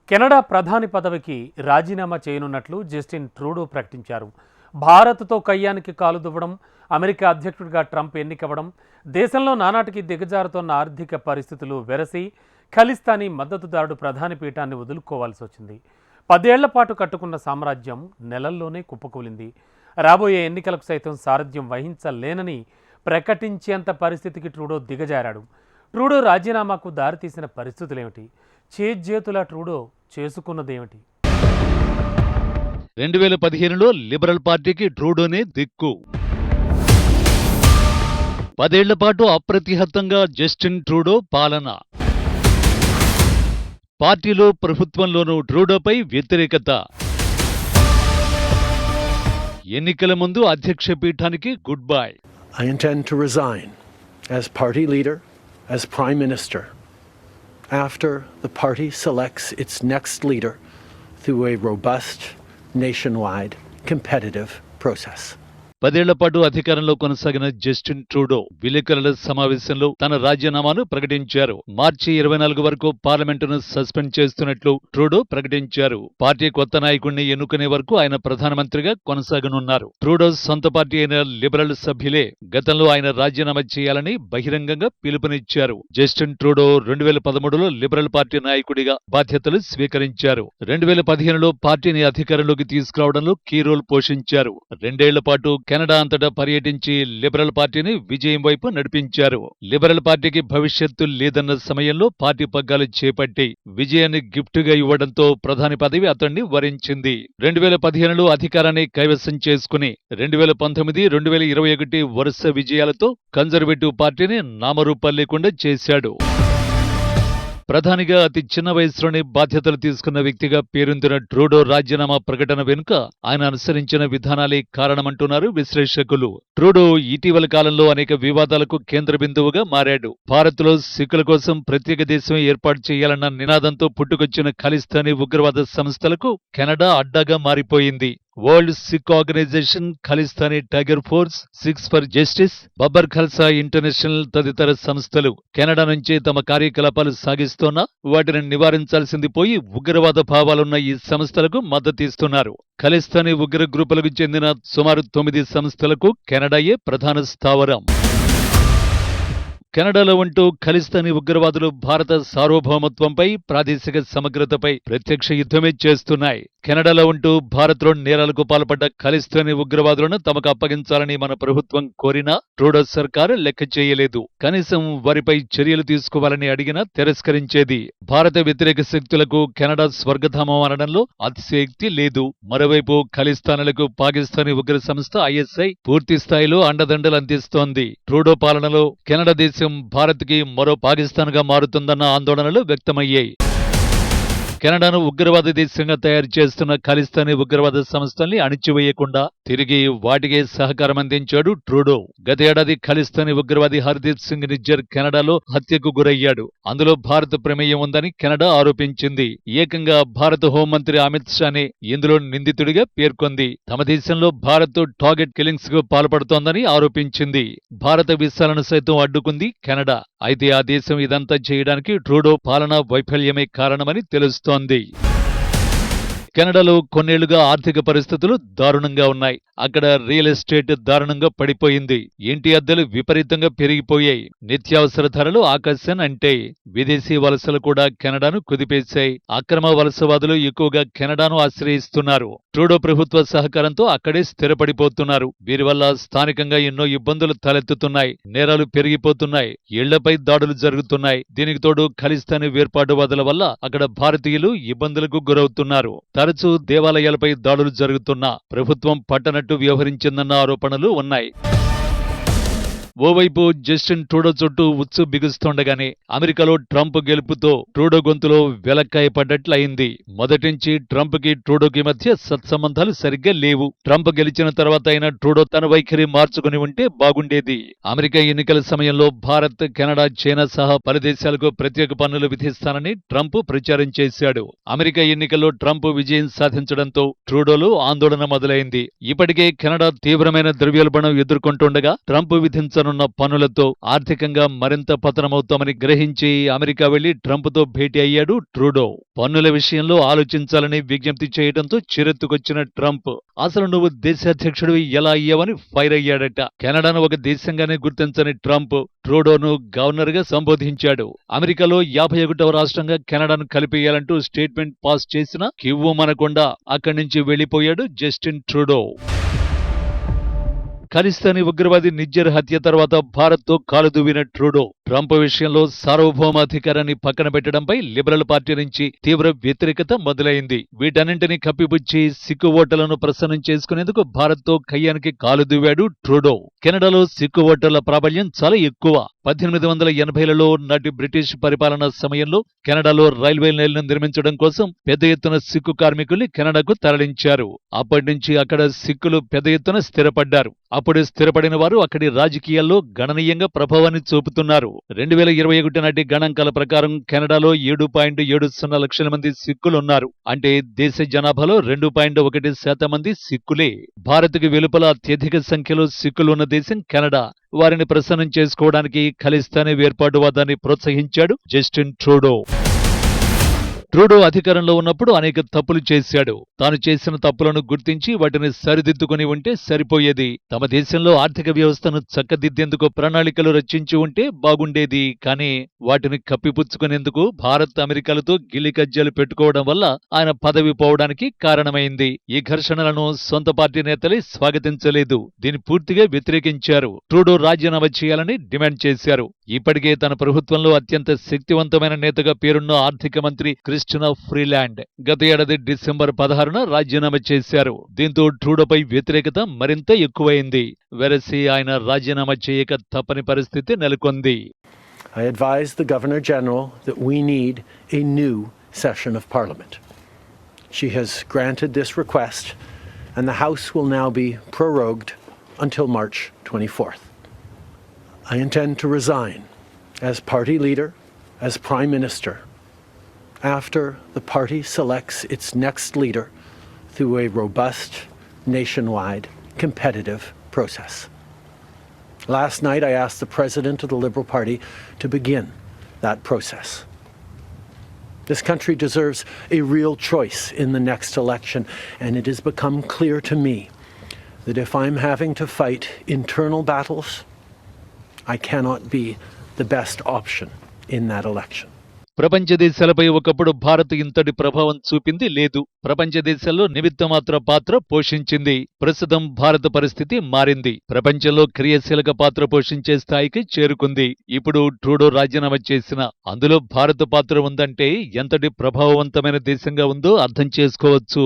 Canada ప్రధాని పదవికి రాజీనామా చేయనున్నట్లు జస్టిన్ ట్రూడో ప్రకటించారు. భారత్తో కయ్యానికి కాలు దువ్వడం, అమెరికా అధ్యక్షుడిగా ట్రంప్ ఎన్నికవ్వడం, దేశంలో నానాటికి దిగజారుతోన్న ఆర్థిక పరిస్థితులు వెరసి ఖలిస్తానీ మద్దతుదారుడు ప్రధాని పీఠాన్ని వదులుకోవాల్సి వచ్చింది. 10 ఏళ్ల పాటు కట్టుకున్న సామ్రాజ్యం నెలల్లోనే కుప్పకూలింది. రాబోయే ఎన్నికలకు సైతం సారథ్యం వహించలేనని ప్రకటించేంత పరిస్థితికి ట్రూడో దిగజారాడు. ట్రూడో రాజీనామాకు దారితీసిన పరిస్థితులేమిటి? చేజేతులా ట్రూడో చేసుకున్నదేమిటి? 2015లో లిబరల్ పార్టీకి ట్రూడోనే దిక్కు. 10 ఏళ్ల పాటు అప్రతిహతంగా జస్టిన్ ట్రూడో పాలన. పార్టీలో ప్రభుత్వంలోనూ ట్రూడోపై వ్యతిరేకత. ఎన్నికల ముందు అధ్యక్ష పీఠానికి goodbye. I intend to resign as party leader, as prime minister, after the party selects its next leader through a robust, nationwide, competitive process. 10 ఏళ్ల పాటు అధికారంలో కొనసాగిన జస్టిన్ ట్రూడో విలేకరుల సమావేశంలో తన రాజీనామాను ప్రకటించారు. మార్చి 24 వరకు పార్లమెంటును సస్పెండ్ చేస్తున్నట్లు ట్రూడో ప్రకటించారు. పార్టీ కొత్త నాయకుడిని ఎన్నుకునే వరకు ఆయన ప్రధానమంత్రిగా కొనసాగనున్నారు. ట్రూడో సొంత పార్టీ అయిన లిబరల్ సభ్యులే గతంలో ఆయన రాజీనామా చేయాలని బహిరంగంగా పిలుపునిచ్చారు. జస్టిన్ ట్రూడో 2013లో లిబరల్ పార్టీ నాయకుడిగా బాధ్యతలు స్వీకరించారు. 2015లో పార్టీని అధికారంలోకి తీసుకురావడంలో కీ రోల్ పోషించారు. 2 ఏళ్ల పాటు కెనడా అంతటా పర్యటించి లిబరల్ పార్టీని విజయం వైపు నడిపించారు. లిబరల్ పార్టీకి భవిష్యత్తు లేదన్న సమయంలో పార్టీ పగ్గాలు చేపట్టి విజయాన్ని గిఫ్ట్గా ఇవ్వడంతో ప్రధాని పదవి అతన్ని వరించింది. 2015లో అధికారాన్ని కైవసం చేసుకుని 2019, 2021 వరుస విజయాలతో కన్జర్వేటివ్ పార్టీని నామరూపాలు లేకుండా చేశాడు. ప్రధానిగా అతి చిన్న వయసులోనే బాధ్యతలు తీసుకున్న వ్యక్తిగా పేరొందిన ట్రూడో రాజీనామా ప్రకటన వెనుక ఆయన అనుసరించిన విధానాలే కారణమంటున్నారు విశ్లేషకులు. ట్రూడో ఇటీవల కాలంలో అనేక వివాదాలకు కేంద్ర బిందువుగా మారాడు. భారత్లో సిక్కుల కోసం ప్రత్యేక దేశం ఏర్పాటు చేయాలన్న నినాదంతో పుట్టుకొచ్చిన ఖలిస్తానీ ఉగ్రవాద సంస్థలకు కెనడా అడ్డాగా మారిపోయింది. World Sikh organisation, Khalistani tiger force, Sikhs for justice, Babbar Khalsa international తదితర సంస్థలు కెనడా నుంచే తమ కార్యకలాపాలు సాగిస్తోన్నా వాటిని నివారించాల్సింది పోయి ఉగ్రవాద భావాలున్న ఈ సంస్థలకు మద్దతిస్తున్నారు. ఖలిస్తానీ ఉగ్ర గ్రూపులకు చెందిన సుమారు 9 సంస్థలకు కెనడాయే ప్రధాన స్థావరం. కెనడాలో ఉంటూ ఖలిస్తానీ ఉగ్రవాదులు భారత సార్వభౌమత్వంపై, ప్రాదేశిక సమగ్రతపై ప్రత్యక్ష యుద్ధమే చేస్తున్నాయి. కెనడాలో ఉంటూ భారత్లో నేరాలకు పాల్పడ్డ ఖలిస్తానీ ఉగ్రవాదులను తమకు అప్పగించాలని మన ప్రభుత్వం కోరినా ట్రూడో సర్కారు లెక్క చేయలేదు. కనీసం వారిపై చర్యలు తీసుకోవాలని అడిగినా తిరస్కరించేది. భారత వ్యతిరేక శక్తులకు కెనడా స్వర్గధామం అనడంలో అతిశయోక్తి లేదు. మరోవైపు ఖలిస్తానులకు పాకిస్తానీ ఉగ్ర సంస్థ ISI పూర్తి స్థాయిలో అండదండలు అందిస్తోంది. ట్రూడో పాలనలో కెనడా దేశం భారత్కి మరో పాకిస్తాన్గా మారుతుందన్న ఆందోళనలు వ్యక్తమయ్యాయి. కెనడాను ఉగ్రవాద దేశంగా తయారు చేస్తున్న ఖలిస్తానీ ఉగ్రవాద సంస్థల్ని అణిచివేయకుండా తిరిగి వాటికే సహకారం అందించాడు ట్రూడో. గతేడాది ఖలిస్తానీ ఉగ్రవాది హర్దీప్ సింగ్ నిజ్జర్ కెనడాలో హత్యకు గురయ్యాడు. అందులో భారత ప్రమేయం ఉందని కెనడా ఆరోపించింది. ఏకంగా భారత హోంమంత్రి అమిత్ షానే ఇందులో నిందితుడిగా పేర్కొంది. తమ దేశంలో భారత్ టార్గెట్ కిల్లింగ్స్ కు పాల్పడుతోందని ఆరోపించింది. భారత వీసాలను సైతం అడ్డుకుంది కెనడా. అయితే ఆ దేశం ఇదంతా చేయడానికి ట్రూడో పాలనా వైఫల్యమే కారణమని తెలుస్తోంది. కెనడాలో కొన్నేళ్లుగా ఆర్థిక పరిస్థితులు దారుణంగా ఉన్నాయి. అక్కడ రియల్ ఎస్టేట్ దారుణంగా పడిపోయింది. ఇంటి అద్దెలు విపరీతంగా పెరిగిపోయాయి. నిత్యావసర ధరలు ఆకాశం అంటే విదేశీ వలసలు కూడా కెనడాను కుదిపేశాయి. అక్రమ వలసవాదులు ఎక్కువగా కెనడాను ఆశ్రయిస్తున్నారు. ట్రూడో ప్రభుత్వ సహకారంతో అక్కడే స్థిరపడిపోతున్నారు. వీరి వల్ల స్థానికంగా ఎన్నో ఇబ్బందులు తలెత్తుతున్నాయి. నేరాలు పెరిగిపోతున్నాయి. ఇళ్లపై దాడులు జరుగుతున్నాయి. దీనికి తోడు ఖలిస్తానీ వేర్పాటువాదుల వల్ల అక్కడ భారతీయులు ఇబ్బందులకు గురవుతున్నారు. తరచూ దేవాలయాలపై దాడులు జరుగుతున్నా ప్రభుత్వం పట్టనట్టు వ్యవహరించిందన్న ఆరోపణలు ఉన్నాయి. ఓవైపు జస్టిన్ ట్రూడో చుట్టూ ఉచ్చు బిగుస్తుండగానే అమెరికాలో ట్రంప్ గెలుపుతో ట్రూడో గొంతులో వెలక్కాయ పడ్డట్లయింది. మొదటించి ట్రంప్కి ట్రూడోకి మధ్య సత్సంబంధాలు సరిగ్గా లేవు. ట్రంప్ గెలిచిన తర్వాత అయినా ట్రూడో తన వైఖరి మార్చుకుని ఉంటే బాగుండేది. అమెరికా ఎన్నికల సమయంలో భారత్, కెనడా, చైనా సహా పలు దేశాలకు ప్రత్యేక పన్నులు విధిస్తానని ట్రంప్ ప్రచారం చేశాడు. అమెరికా ఎన్నికల్లో ట్రంప్ విజయం సాధించడంతో ట్రూడోలో ఆందోళన మొదలైంది. ఇప్పటికే కెనడా తీవ్రమైన ద్రవ్యోల్బణం ఎదుర్కొంటుండగా ట్రంప్ విధించ విధించనున్న పన్నులతో ఆర్థికంగా మరింత పతనమవుతామని గ్రహించి అమెరికా వెళ్లి ట్రంప్తో భేటీ అయ్యాడు ట్రూడో. పన్నుల విషయంలో ఆలోచించాలని విజ్ఞప్తి చేయడంతో చిరెత్తుకొచ్చిన ట్రంప్ అసలు నువ్వు దేశాధ్యక్షుడివి ఎలా అయ్యావని ఫైర్ అయ్యాడట. కెనడాను ఒక దేశంగానే గుర్తించని ట్రంప్ ట్రూడోను గవర్నర్ గా సంబోధించాడు. అమెరికాలో 51వ రాష్ట్రంగా కెనడాను కలిపేయాలంటూ స్టేట్మెంట్ పాస్ చేసినా కివ్వుమనకుండా అక్కడి నుంచి వెళ్లిపోయాడు జస్టిన్ ట్రూడో. ఖలిస్తానీ ఉగ్రవాది నిజ్జర్ హత్య తర్వాత భారత్తో కాలు దువ్విన ట్రూడో ట్రంప్ విషయంలో సార్వభౌమాధికారాన్ని పక్కన పెట్టడంపై లిబరల్ పార్టీ నుంచి తీవ్ర వ్యతిరేకత మొదలైంది. వీటన్నింటినీ కప్పిపుచ్చి సిక్కు ఓటర్లను ప్రసన్నం చేసుకునేందుకు భారత్తో కయ్యానికి కాలు దువ్వాడు ట్రూడో. కెనడాలో సిక్కు ఓటర్ల ప్రాబల్యం చాలా ఎక్కువ. 1880లలో నాటి బ్రిటిష్ పరిపాలనా సమయంలో కెనడాలో రైల్వే లైన్లను నిర్మించడం కోసం పెద్ద ఎత్తున సిక్కు కార్మికుల్ని కెనడాకు తరలించారు. అప్పటి నుంచి అక్కడ సిక్కులు పెద్ద ఎత్తున స్థిరపడ్డారు. అప్పుడు స్థిరపడిన వారు అక్కడి రాజకీయాల్లో గణనీయంగా ప్రభావాన్ని చూపుతున్నారు. 2021 నాటి గణాంకాల ప్రకారం కెనడాలో 7.70 లక్షల మంది సిక్కులున్నారు. అంటే దేశ జనాభాలో 2.1% మంది సిక్కులే. భారత్కు వెలుపల అత్యధిక సంఖ్యలో సిక్కులున్న దేశం కెనడా. వారిని ప్రసన్నం చేసుకోవడానికి ఖలిస్తానీ వేర్పాటువాదాన్ని ప్రోత్సహించాడు జస్టిన్ ట్రూడో. ట్రూడో అధికారంలో ఉన్నప్పుడు అనేక తప్పులు చేశాడు. తాను చేసిన తప్పులను గుర్తించి వాటిని సరిదిద్దుకుని ఉంటే సరిపోయేది. తమ దేశంలో ఆర్థిక వ్యవస్థను చక్కదిద్దేందుకు ప్రణాళికలు రచించి ఉంటే బాగుండేది. కానీ వాటిని కప్పిపుచ్చుకునేందుకు భారత్ అమెరికాలతో గిల్లికజ్జాలు పెట్టుకోవడం వల్ల ఆయన పదవి పోవడానికి కారణమైంది. ఈ ఘర్షణలను సొంత పార్టీ నేతలే స్వాగతించలేదు. దీన్ని పూర్తిగా వ్యతిరేకించారు. ట్రూడో రాజీనామా చేయాలని డిమాండ్ చేశారు. ఇప్పటికే తన ప్రభుత్వంలో అత్యంత శక్తివంతమైన నేతగా పేరున్న ఆర్థిక మంత్రి క్రిస్టినా ఫ్రీలాండ్ గత ఏడాది డిసెంబర్ 16న రాజీనామా చేశారు. దీంతో ట్రూడోపై వ్యతిరేకత మరింత ఎక్కువైంది. వెరసి ఆయన రాజీనామా చేయక తప్పని పరిస్థితి నెలకొంది. I advise the Governor General that we need a new session of Parliament. She has granted this request, and the House will now be prorogued until March 24th. I intend to resign as party leader, as Prime Minister, after the party selects its next leader through a robust, nationwide, competitive process. Last night I asked the President of the Liberal Party to begin that process. This country deserves a real choice in the next election, and it has become clear to me that if I'm having to fight internal battles, I cannot be the best option in that election. ప్రపంచ దేశాలపై ఒకప్పుడు భారత్ ఇంతటి ప్రభావం చూపింది లేదు. ప్రపంచ దేశాల్లో నిమిత్తమాత్ర పాత్ర పోషించింది. ప్రస్తుతం భారత పరిస్థితి మారింది. ప్రపంచంలో క్రియాశీలక పాత్ర పోషించే స్థాయికి చేరుకుంది. ఇప్పుడు ట్రూడో రాజీనామా చేసిన అందులో భారత పాత్ర ఉందంటే ఎంతటి ప్రభావవంతమైన దేశంగా ఉందో అర్థం చేసుకోవచ్చు.